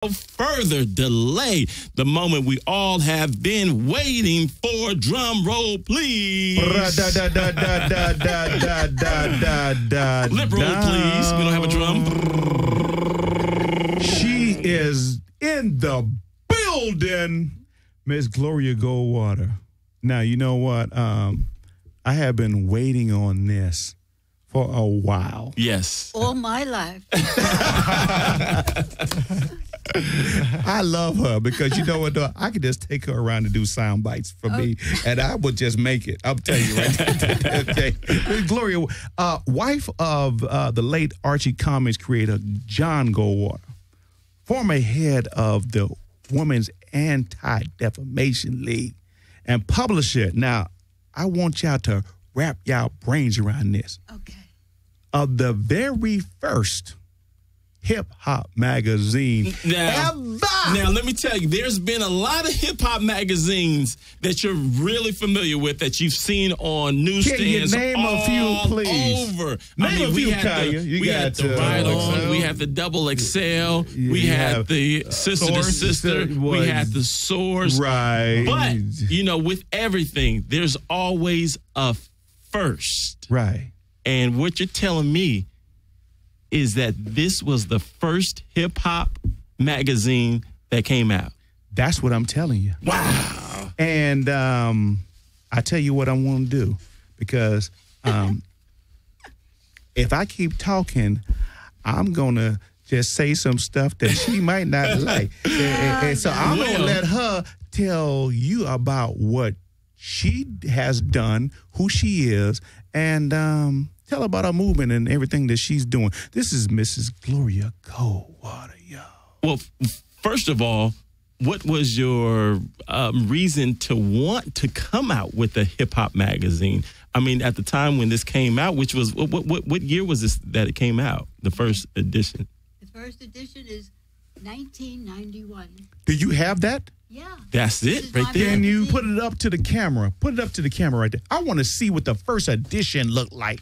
further delay, the moment we all have been waiting for. Drum roll, please. Lip roll, please. We don't have a drum. She is in the building, Miss Gloria Goldwater. Now, you know what? I have been waiting on this for a while. Yes. All my life. I love her because you know what, though? I could just take her around to do sound bites for me, and I would just make it. I'm telling you right now. Okay. Gloria, wife of the late Archie Comics creator John Goldwater, former head of the Women's Anti-Defamation League, and publisher. Now, I want y'all to wrap y'all brains around this. Okay. Of the very first hip-hop magazine now, let me tell you, there's been a lot of hip-hop magazines that you're really familiar with that you've seen on newsstands. Can you name a few, please? Over. Name a few, Kaya. We had the Right On. We had the Double XL. We had the Sister to Sister. We had the Source. Right. But, you know, with everything, there's always a first. Right. And what you're telling me is that this was the first hip-hop magazine that came out. That's what I'm telling you. Wow. And I tell you what I want to do, because if I keep talking, I'm going to just say some stuff that she might not like. And so I'm going to let her tell you about what she has done, who she is, and tell about her movement and everything that she's doing. This is Mrs. Gloria Goldwater, y'all. Well, first of all, what was your reason to want to come out with a hip-hop magazine? I mean, at the time when this came out, which was, what year was this that it came out, the first edition? The first edition is 1991. Do you have that? Yeah. That's it right there. Can you put it up to the camera? Put it up to the camera right there. I want to see what the first edition looked like.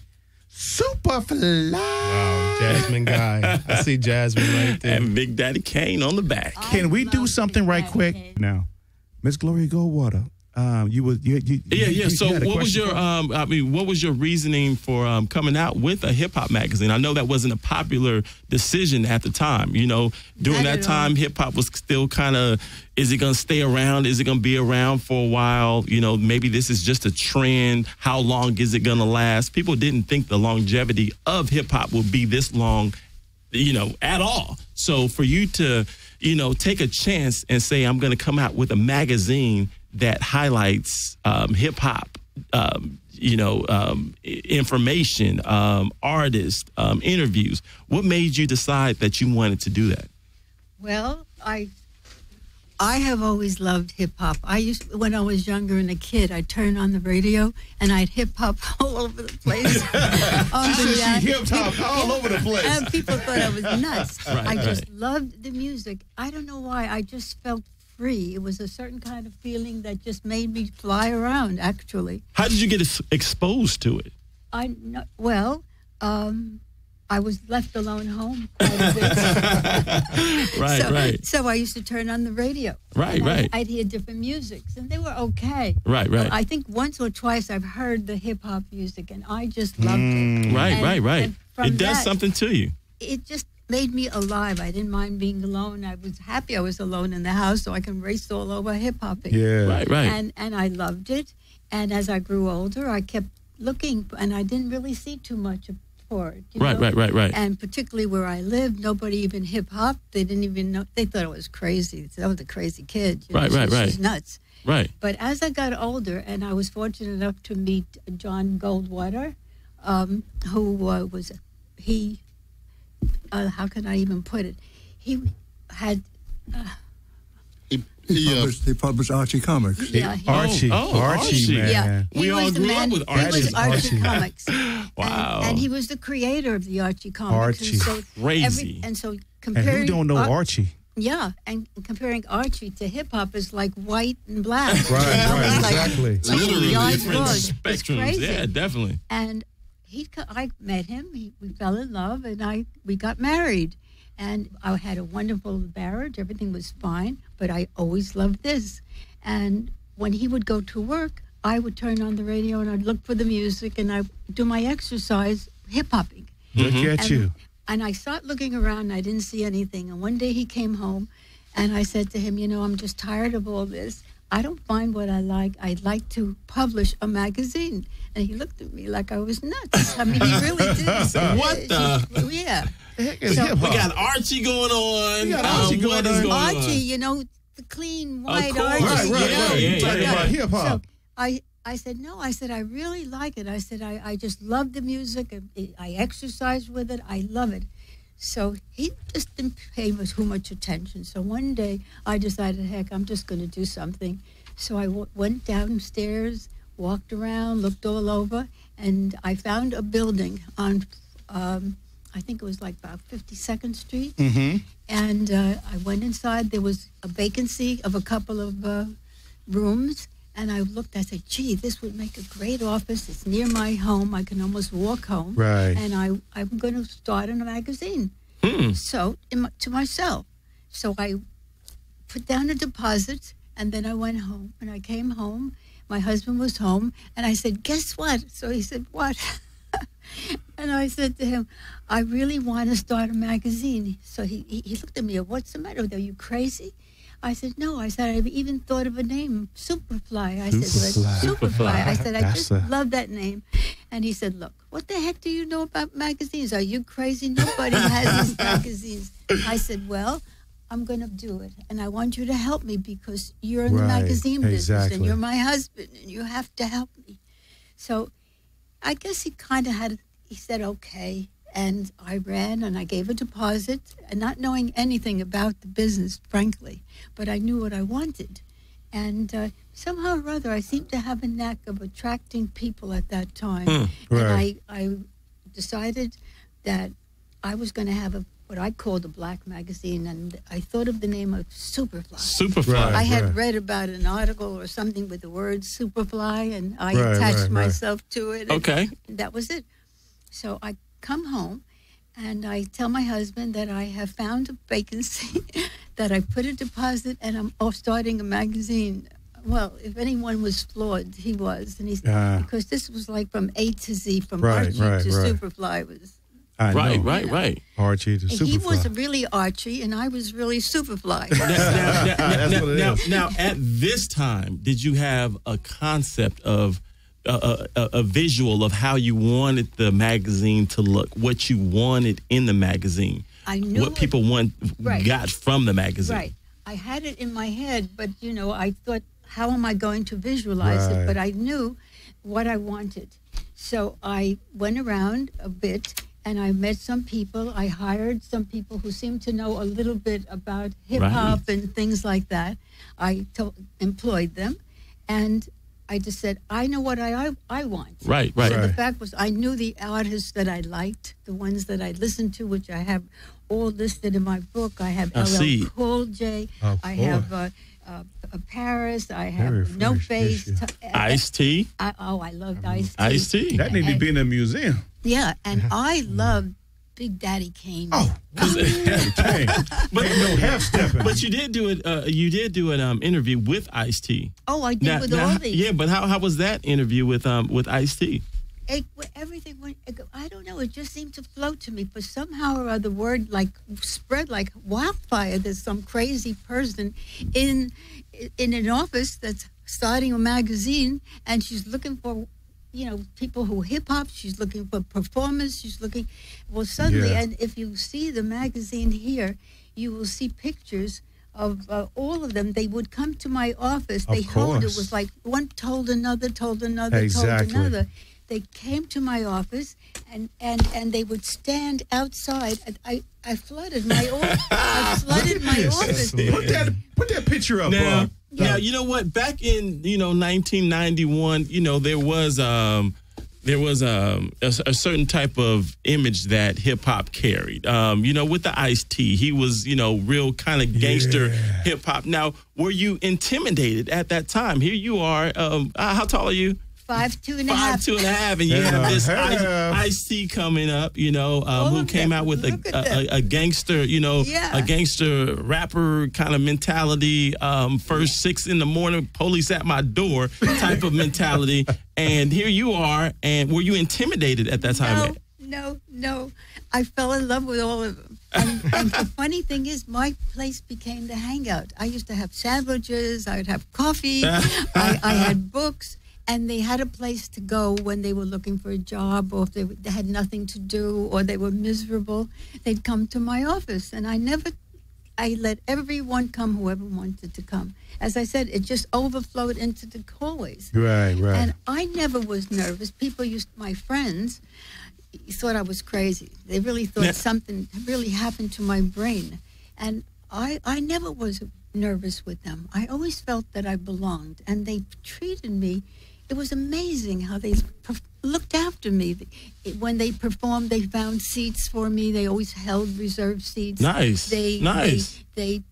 Superfly. Wow, Jasmine guy. I see Jasmine right there. And Big Daddy Kane on the back. Can we do something right quick? Now, Miss Gloria Goldwater, So what was your what was your reasoning for coming out with a hip hop magazine? I know that wasn't a popular decision at the time. You know, during that time, hip hop was still kind of, is it going to stay around? Is it going to be around for a while? You know, maybe this is just a trend. How long is it going to last? People didn't think the longevity of hip hop would be this long, you know, at all. So for you to, you know, take a chance and say, I'm going to come out with a magazine that highlights hip-hop, information, artists, interviews. What made you decide that you wanted to do that? Well, I have always loved hip-hop. When I was younger and a kid, I'd turn on the radio and I'd hip-hop all over the place. She hip-hop all over the place. And people thought I was nuts. Right, I just loved the music. I don't know why. I just felt free. It was a certain kind of feeling that just made me fly around, actually. How did you get exposed to it? I was left alone home quite a bit. Right. So I used to turn on the radio. Right. I'd hear different musics, and they were okay. Right. I think once or twice I've heard the hip-hop music, and I just loved it. Right. And It does something to you. It just made me alive. I didn't mind being alone. I was happy I was alone in the house, so I can race all over hip-hopping. Yeah. Right. And I loved it. And as I grew older, I kept looking, and I didn't really see too much for it. You know? Right. And particularly where I lived, nobody even hip-hop. They didn't even know. They thought I was crazy. I was a crazy kid. You know? She's nuts. Right. But as I got older, and I was fortunate enough to meet John Goldwater, who was, how can I even put it? He had... He published Archie Comics. Yeah, Archie, man. Yeah, we all grew up with Archie. He was Archie Comics. Wow. And he was the creator of the Archie Comics. Archie. And so crazy. And who don't know Archie? Yeah, and comparing Archie to hip-hop is like white and black. Right, exactly. Like Literally yards different broad. It's spectrums. crazy. Yeah, definitely. And I met him. We fell in love, and we got married. And I had a wonderful marriage. Everything was fine, but I always loved this. And when he would go to work, I would turn on the radio and I'd look for the music and I'd do my exercise hip-hopping. Look at you. And I started looking around and I didn't see anything. And one day he came home and I said to him, I'm just tired of all this. I don't find what I like. I'd like to publish a magazine. And he looked at me like I was nuts. I mean, he really did. What the? Yeah. So we got Archie going on. What is going on? Archie, the clean white course. Archie. Right. Talking about hip-hop. So I said, no. I said, I really like it. I said, I just love the music. I exercise with it. I love it. So he just didn't pay too much attention. So one day I decided, heck, I'm just going to do something. So I went downstairs, walked around, looked all over, and I found a building on, I think it was like about 52nd Street. Mm-hmm. And I went inside. There was a vacancy of a couple of rooms. And I looked, I said, gee, this would make a great office. It's near my home. I can almost walk home. Right. And I'm going to start in a magazine. So, to myself. So I put down a deposit, and then I went home. And I came home. My husband was home. And I said, guess what? So he said, what? And I said to him, I really want to start a magazine. So he looked at me, what's the matter? Are you crazy? I said, no. I said, I've even thought of a name, Superfly. I said, Superfly. I said, I just love that name. And he said, look, what the heck do you know about magazines? Are you crazy? Nobody has these magazines. I said, well, I'm going to do it. And I want you to help me because you're in the magazine business and you're my husband and you have to help me. So I guess he said, okay. And I ran and I gave a deposit, and not knowing anything about the business, frankly, but I knew what I wanted. And somehow or other, I seemed to have a knack of attracting people at that time. And I decided that I was going to have what I called a black magazine, and I thought of the name of Superfly. Superfly. I had read about an article or something with the word Superfly, and I attached myself to it. Okay. And that was it. So I come home and I tell my husband that I have found a vacancy, that I put a deposit, and I'm off starting a magazine. Well, if anyone was flawed, he was. And because this was like from A to Z, from Archie to Superfly. Was Right. Archie to Superfly. He was really Archie, and I was really Superfly. Now, at this time, did you have a concept of a visual of how you wanted the magazine to look, what you wanted in the magazine, I knew what people got from the magazine? Right. I had it in my head, but, I thought, how am I going to visualize it? But I knew what I wanted. So I went around a bit, and I met some people. I hired some people who seemed to know a little bit about hip-hop and things like that. I employed them, and I just said, I know what I want. Right. So the fact was, I knew the artists that I liked, the ones that I listened to, which I have all listed in my book. I have LL Cool J. I have Paris. I have No Face. Ice-T. I loved Ice-T. Ice-T. That need to be in a museum. Yeah, and I loved Big Daddy Kane. Oh, Big Daddy Kane. But no half stepping. But you did do it. You did do an interview with Ice-T. Oh, I did with all these. Yeah, but how was that interview with Ice-T? Everything went. I don't know. It just seemed to flow to me. But somehow or other, word spread like wildfire. There's some crazy person in an office that's starting a magazine, and she's looking for people who hip-hop. She's looking for performers. She's looking. Well, suddenly, and if you see the magazine here, you will see pictures of all of them. They would come to my office. It was like one told another, told another. They came to my office, and they would stand outside. I flooded my office. Put that picture up. Now, you know what? Back in 1991, there was a certain type of image that hip hop carried. With the Ice-T, he was real kind of gangster hip hop. Now, were you intimidated at that time? Here you are. How tall are you? 5'2" and a 5'2.5", and you have this Ice-T coming up, who came out with a gangster, a gangster rapper kind of mentality. First 6 in the morning, police at my door type of mentality. And here you are. And were you intimidated at that time? No. I fell in love with all of them. And the funny thing is, my place became the hangout. I used to have sandwiches. I would have coffee. I had books. And they had a place to go when they were looking for a job, or if they had nothing to do, or they were miserable. They'd come to my office. And I let everyone come, whoever wanted to come. As I said, it just overflowed into the hallways. Right. And I never was nervous. My friends thought I was crazy. They really thought something really happened to my brain. And I never was nervous with them. I always felt that I belonged. And they treated me. It was amazing how they looked after me. When they performed, they found seats for me. They always held reserved seats. Nice. They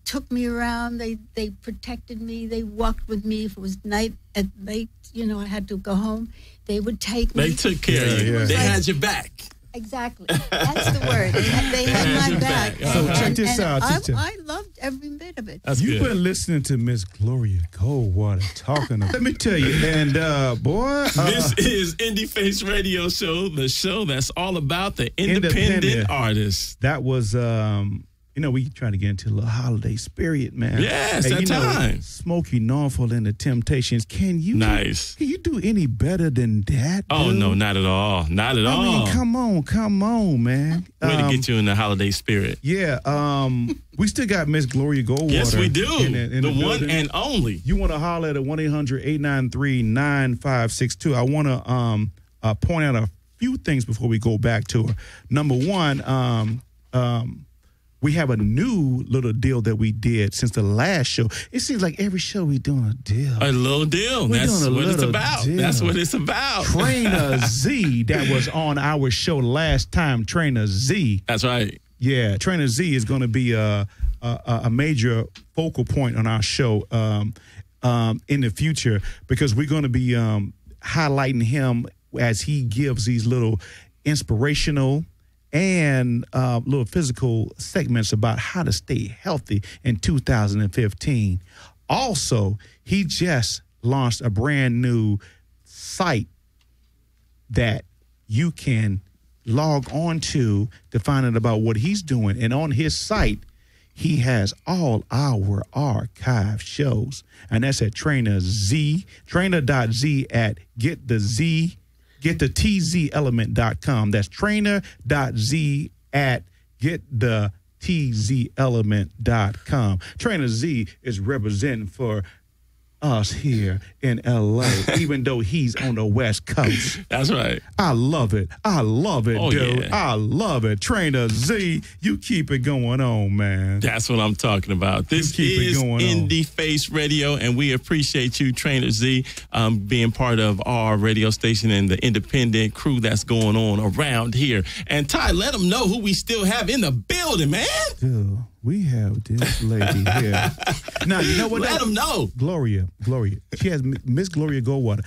took me around. They protected me. They walked with me. If it was late, I had to go home. They would take me. They took care of you. They had your back. Exactly. That's the word. They had my back. So check this out. I loved every bit of it. You've been listening to Miss Gloria Goldwater talking about. Let me tell you, and boy. This is Indie Face Radio Show, the show that's all about the independent artists. That was, we trying to get into a little holiday spirit, man. Yes, that time. Smokey Norfolk and the Temptations. Can you do any better than that? Oh, dude? No, not at all. Not at all. I mean, come on, man. Way to get you in the holiday spirit. Yeah. We still got Miss Gloria Goldwater. Yes, we do. In the one and only. You want to holler at 1-800-893-9562. I want to point out a few things before we go back to her. Number one, we have a new little deal that we did since the last show. It seems like every show we doing a deal. A little deal. That's what it's about. That's what it's about. Trainer Z, that was on our show last time. Trainer Z. That's right. Yeah, Trainer Z is going to be a major focal point on our show in the future, because we're going to be highlighting him as he gives these little inspirational and little physical segments about how to stay healthy in 2015. Also, he just launched a brand new site that you can log on to find out about what he's doing. And on his site, he has all our archive shows. And that's at trainer.z at getthetzelement.com. That's trainer.z at getthetzelement.com. Trainer Z is representing for us here in LA, even though he's on the West Coast. That's right. I love it. Dude. Yeah. I love it. Trainer Z, you keep it going on, man. That's what I'm talking about. This is Indie Face Radio, and we appreciate you, Trainer Z, being part of our radio station and the independent crew that's going on around here. And Ty, let them know who we still have in the building, man. Dude, we have this lady here. Now, you know what? Let them know. Gloria. She has Miss Gloria Goldwater.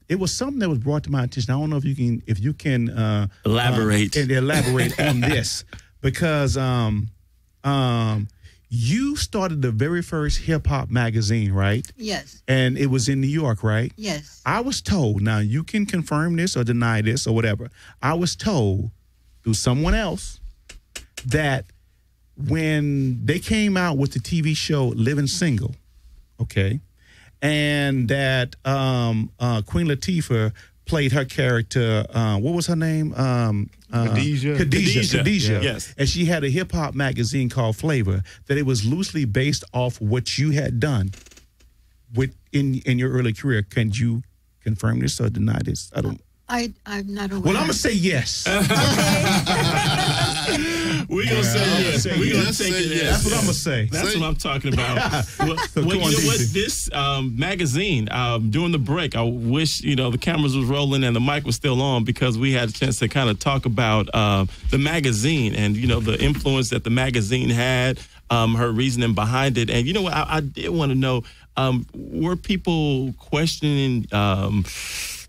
It was something that was brought to my attention. I don't know if you can elaborate on this, because you started the very first hip hop magazine, right? Yes. And it was in New York, right? Yes. I was told. Now you can confirm this or deny this or whatever. I was told through someone else that when they came out with the TV show Living Single, okay, and that Queen Latifah played her character, what was her name? Khadijah. Yes. And she had a hip-hop magazine called Flavor, that it was loosely based off what you had done in your early career. Can you confirm this or deny this? I'm not aware. Well, I'm going to say yes. We're going to say yes. We're going to take it yes. That's what I'm going to say. That's what I'm talking about. You know what? This magazine, during the break, I wish, the cameras was rolling and the mic was still on, because we had a chance to kind of talk about the magazine and, the influence that the magazine had her reasoning behind it. And you know what? I did want to know, were people questioning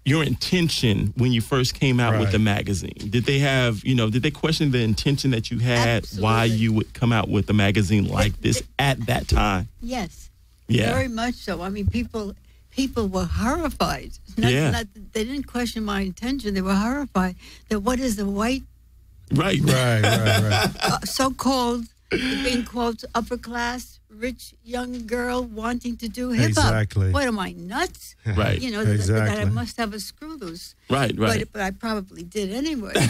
your intention when you first came out with the magazine? Did they have, did they question the intention that you had? Absolutely. Why you would come out with a magazine like this at that time? Yes. Yeah. Very much so. I mean, people were horrified. They didn't question my intention. They were horrified that what is the white, Right. so-called, being called upper class, rich young girl wanting to do hip hop. Exactly. What am I, nuts? Right. That I must have a screw loose. Right. But I probably did anyway. But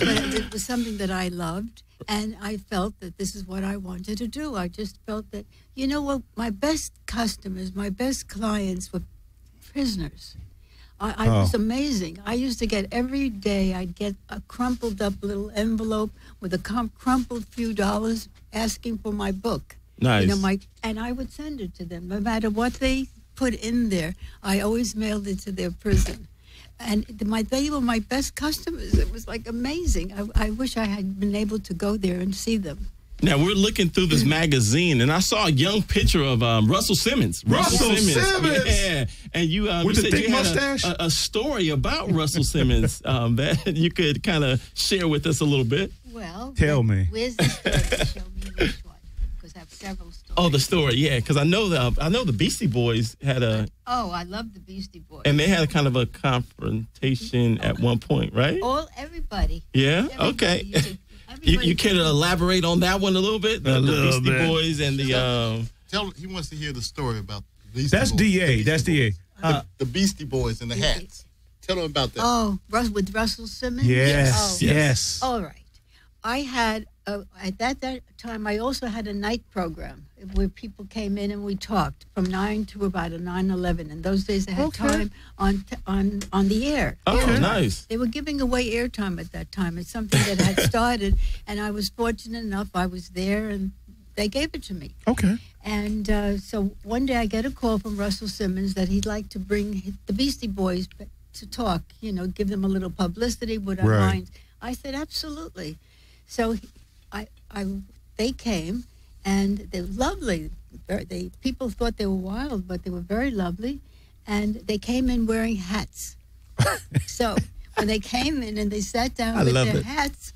it was something that I loved, and I felt that this is what I wanted to do. I just felt that, my best customers, my best clients were prisoners. I was amazing. I used to get every day, I'd get a crumpled up little envelope with a crumpled few dollars asking for my book. Nice. And I would send it to them. No matter what they put in there, I always mailed it to their prison. And they were my best customers. It was like amazing. I wish I had been able to go there and see them. Now, we're looking through this magazine, and I saw a young picture of Russell Simmons. Russell Simmons! Yeah. And you with said the thick you had mustache? a story about Russell Simmons that you could kind of share with us a little bit. Well, tell me. Where's the story? Show me which one, because I have several stories. Oh, the story, yeah, because I know the Beastie Boys had a. Oh, I love the Beastie Boys. And they had a kind of a confrontation at one point, right? Everybody. Yeah. Everybody. Okay. You care to elaborate on that one a little bit? The Beastie Boys and the. He wants to hear the story about the Beastie That's Boys. DA. That's DA. The Beastie Boys and the hats. Tell them about that. Oh, with Russell Simmons? Yes. Yes. All right. I had, at that time, I also had a night program where people came in and we talked from 9 to about 9:11. In those days, I had time on the air. Oh, Airtime. nice. They were giving away airtime at that time. It's something that had started, and I was fortunate enough. I was there, and they gave it to me. Okay. And so one day I get a call from Russell Simmons that he'd like to bring the Beastie Boys to talk, give them a little publicity, would I mind? I said, absolutely. So they came, and they were lovely. People thought they were wild, but they were very lovely. And they came in wearing hats. So when they came in and they sat down with their hats,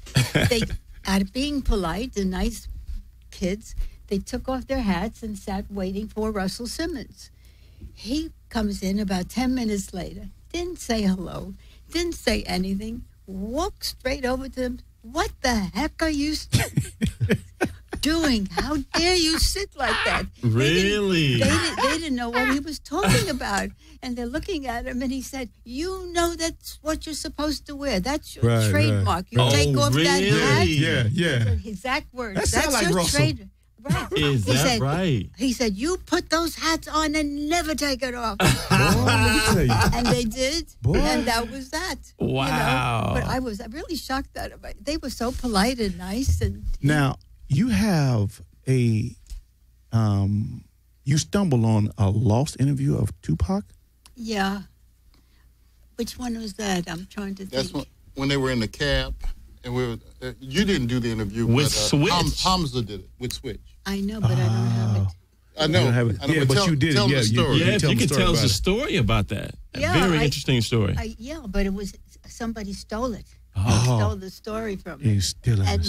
they, out of being polite and nice kids, they took off their hats and sat waiting for Russell Simmons. He comes in about 10 minutes later, didn't say hello, didn't say anything, walked straight over to them. What the heck are you doing? How dare you sit like that? Really? They didn't know what he was talking about. And they're looking at him, and he said, that's what you're supposed to wear. That's your trademark. You take off that hat. Yeah. Exact words. That sounds like your Russell. trademark. Right. Is that right? He said, you put those hats on and never take it off. And they did. And that was that. Wow. But I was really shocked that they were so polite and nice. And now, you have you stumbled on a lost interview of Tupac? Yeah. Which one was that? I'm trying to think. That's when they were in the cab. And you didn't do the interview with Switch. Hamza did it with Switch. I know, but I don't have it. I know. Yeah, but you did it. Yeah, the story. Yeah, if you could tell us a story about that. Yeah, Very interesting story. But it was somebody stole it. Stole the story from me. He's still in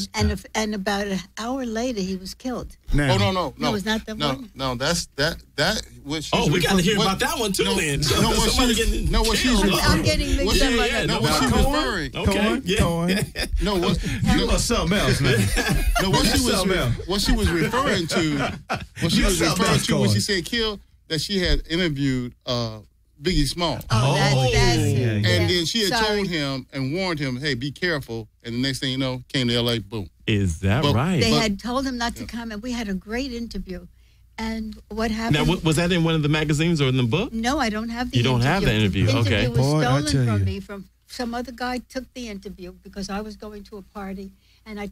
and about an hour later, he was killed. Now, no. No, it's not that one. No, that's that. We got to hear about that one too. Then I'm getting mixed up. No, what she was referring. Okay. No, you are something else, man. No, what she was referring to. What she was referring to when she said kill, that she had interviewed Biggie Small. That's it. And then she had told him and warned him, hey, be careful. And the next thing you know, came to L.A., boom. Is that right? They had told him not to come, and we had a great interview. And what happened? Now, was that in one of the magazines or in the book? No, I don't have the interview. You don't have the interview, The okay. interview was stolen from me. From some other guy took the interview because I was going to a party. And I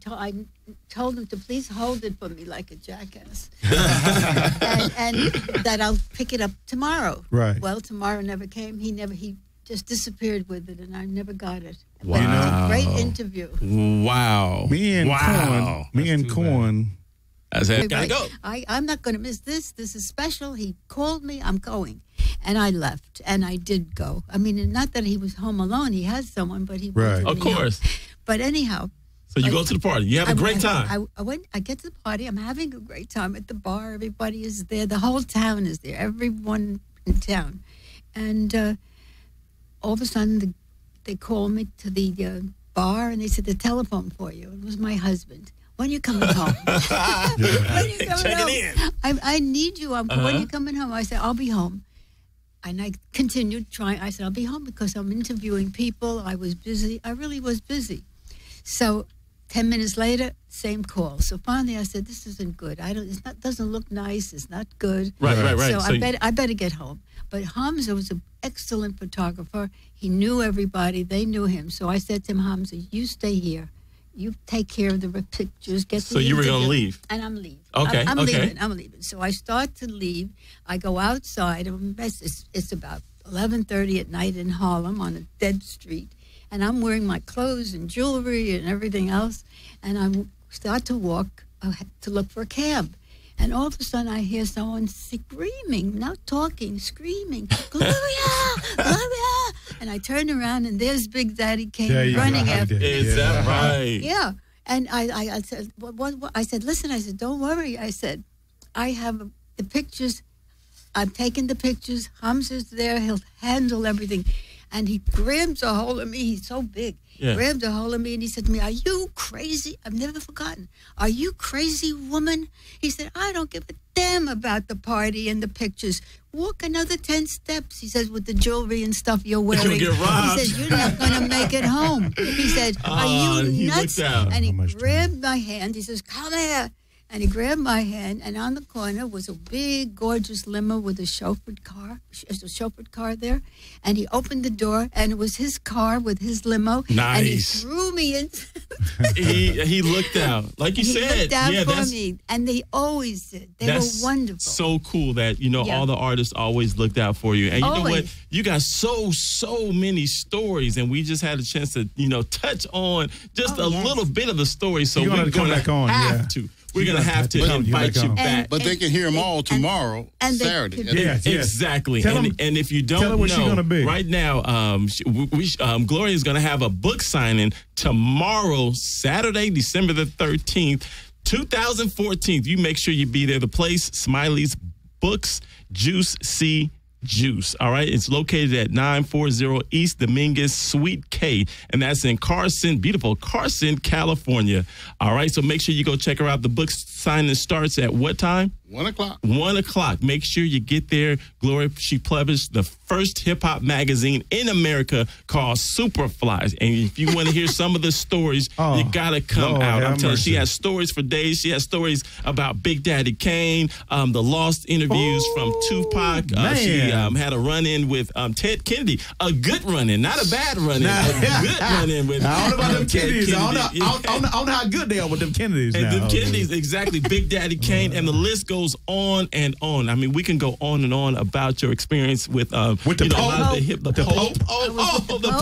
told him to please hold it for me like a jackass, and that I'll pick it up tomorrow. Right. Well, tomorrow never came. He just disappeared with it, and I never got it. Wow. But it was a great interview. Wow. Me and Corn. I said, gotta go. I'm not going to miss this. This is special. He called me. I'm going. And I left, and I did go. I mean, not that he was home alone. He had someone, but he Right. wanted Of me course. home. But anyhow. So you go to the party. You have a great time. I get to the party. I'm having a great time at the bar. Everybody is there. The whole town is there. Everyone in town. And all of a sudden, they called me to the bar, and they said, the telephone for you. It was my husband. When are you coming home? When are you coming home? I need you. When are you coming home? I said, I'll be home. And I continued trying. I said, I'll be home because I'm interviewing people. I was busy. I really was busy. So 10 minutes later, same call. So finally I said, this isn't good. Doesn't look nice. It's not good. Right. So I better get home. But Hamza was an excellent photographer. He knew everybody. They knew him. So I said to him, Hamza, you stay here. You take care of the pictures. So you were going to leave? And I'm leaving. Okay, I'm leaving. So I start to leave. I go outside. It's about 11:30 at night in Harlem on a dead street. And I'm wearing my clothes and jewelry and everything else. And I start to walk to look for a cab. And all of a sudden, I hear someone screaming, not talking, screaming, Gloria, Gloria. And I turn around, and there's Big Daddy Kane running after me. Is that right? Yeah. And I said, what? I said, listen, I said, don't worry. I said, I have the pictures. I'm taking the pictures. Hamza's there. He'll handle everything. And he grabs a hold of me. He's so big. Yeah. Grabbed a hold of me, and he said to me, are you crazy? I've never forgotten. Are you crazy, woman? He said, I don't give a damn about the party and the pictures. Walk another 10 steps, he says, with the jewelry and stuff you're wearing. You'll get robbed. He said, you're not going to make it home. He said, are you nuts? And he grabbed my hand. He says, come here. And he grabbed my hand, and on the corner was a big, gorgeous limo with a chauffeured car there. And he opened the door, and it was his car with his limo. Nice. And he threw me in. he looked out, like you said. He looked out for me, and they always did. They were wonderful. So cool that all the artists always looked out for you. And you know what? You got so many stories, and we just had a chance to touch on just a little bit of the story. So we're going to have to. We're going to have to invite you back. But they can hear them all tomorrow, Saturday. Yes. Exactly. And if you don't know, right now, Gloria is going to have a book signing tomorrow, Saturday, December the 13th, 2014. You make sure you be there. The place, Smiley's Books, Juice C. Juice. All right. It's located at 940 East Dominguez Suite K, and that's in beautiful Carson, California. All right. So make sure you go check her out. The book signing starts at what time? 1 o'clock. 1 o'clock. Make sure you get there. Gloria, she published the first hip-hop magazine in America called Superfly. And if you want to hear some of the stories, you got to come out. I'm telling you, she has stories for days. She has stories about Big Daddy Kane, the lost interviews from Tupac. She had a run-in with Ted Kennedy. A good run-in, not a bad run-in. A good run-in with I don't know about them Kennedys. I don't know how good they are with them Kennedys and now. them Kennedys, exactly. Big Daddy Kane, and the list goes on and on. I mean, we can go on and on about your experience with the Pope. The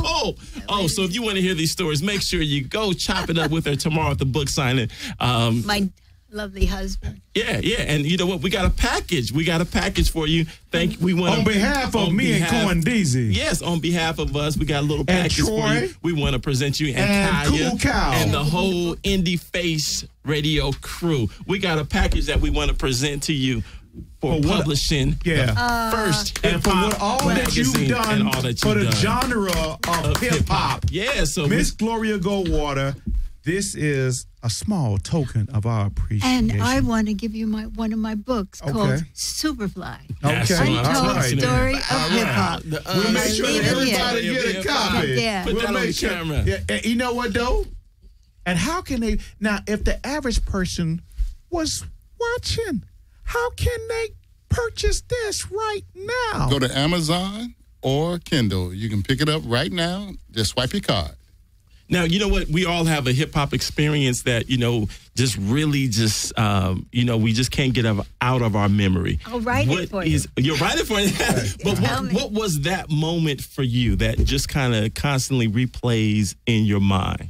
Pope. Oh, so if you want to hear these stories, make sure you go chop it up with her tomorrow at the book signing. My lovely husband. Yeah, and you know what? We got a package. For you. On behalf of me and Corn Deasy. Yes, on behalf of us, we got a little package for you. We want to present you and Kaya Cool Cow and the whole Indie Face Radio crew. We got a package that we want to present to you for publishing the first hip-hop magazine and all that you've done. For the genre of hip-hop. Yeah, so Miss Gloria Goldwater, this is a small token of our appreciation. And I want to give you one of my books called Superfly. Untold Story of Hip-Hop. We'll make sure that everybody get a copy. Yeah. Put that on the camera. Yeah. You know what, though? And how can they... Now, if the average person was watching, how can they purchase this right now? Go to Amazon or Kindle. You can pick it up right now. Just swipe your card. Now, you know what? We all have a hip hop experience that, just really we just can't get out of our memory. I'll write it for you. You'll write it for you? But what was that moment for you that just kind of constantly replays in your mind?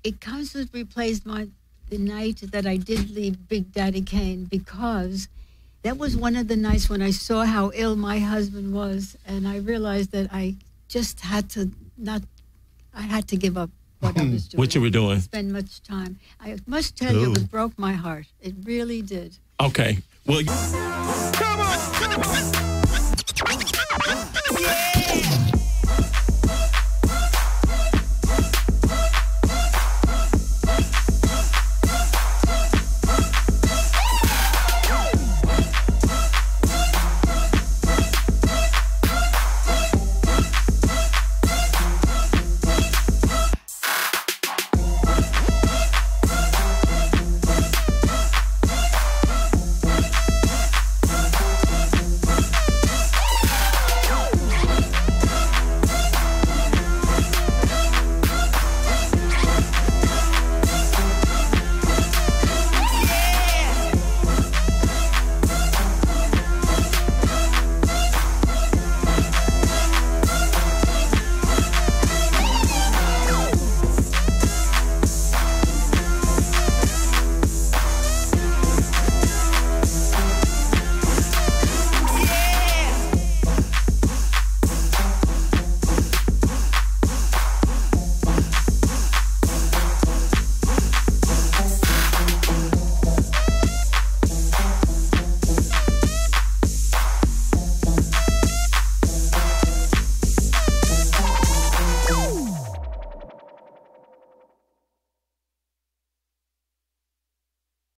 It constantly replays the night that I did leave Big Daddy Kane, because that was one of the nights when I saw how ill my husband was, and I realized that I just had to give up what I was doing. What you were doing? Spend much time. I must tell you, it broke my heart. It really did. Okay. Well, come on. Yeah.